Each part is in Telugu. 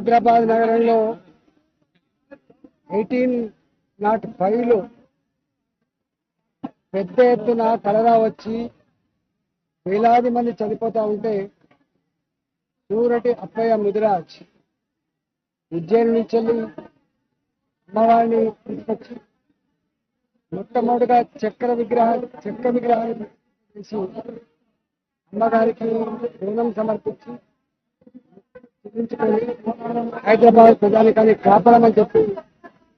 హైదరాబాద్ నగరంలో 1805లో పెద్ద ఎత్తున కలరా వచ్చి వేలాది మంది చనిపోతా ఉంటే సూరటి అప్పయ్య ముదిరాజ్ ఉజ్జయిని నుంచి అమ్మవారిని తీసుకొచ్చి మొట్టమొదటిగా చెక్క విగ్రహాన్ని తీసి అమ్మగారికి రుణం సమర్పించి చెల్లించుకొని హైదరాబాద్ ప్రజానికాన్ని కాపాడమని చెప్పి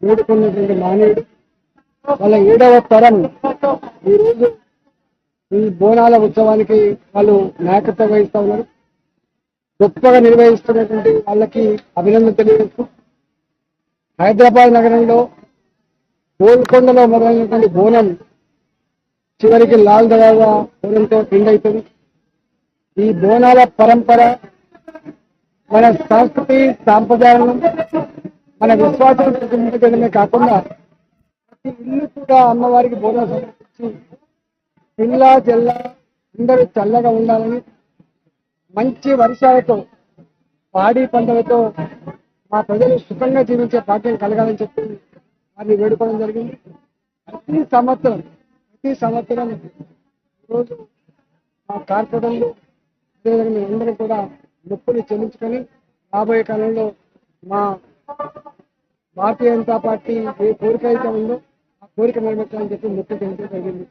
వేడుకున్నటువంటి మానవుడు. వాళ్ళ 7వ తరం ఈరోజు ఈ బోనాల ఉత్సవానికి వాళ్ళు నాయకత్వం వహిస్తూ ఉన్నారు. గొప్పగా నిర్వహిస్తున్నటువంటి వాళ్ళకి అభినందన తెలియజేస్తూ హైదరాబాద్ నగరంలో గోల్కొండలో మొదలైనటువంటి బోనం చివరికి లాల్ దర్వాజా బోనంతో ఎండ్ అవుతుంది. ఈ బోనాల పరంపర మన సంస్కృతి సాంప్రదాయాలను మన విశ్వాసం ప్రతిబింబించడమే కాకుండా ప్రతి ఇల్లు కూడా అమ్మవారికి బోనం సమర్పించి పిల్ల జల్ల అందరూ చల్లగా ఉండాలని, మంచి వర్షాలతో పాడి పంటలతో మా ప్రజలు సుఖంగా జీవించే భాగ్యం కలగాలని చెప్పి వారిని వేడుకోవడం జరిగింది. ప్రతి సంవత్సరం ఈరోజు మా కార్పొరేటర్లు అందరూ కూడా మొక్కులు చెల్లించుకొని రాబోయే కాలంలో మా భారతీయ జనతా పార్టీ ఏ కోరిక అయితే ఉందో ఆ కోరిక నెరవేర్చాలని చెప్పి మొక్కు చెల్లించడం జరిగింది.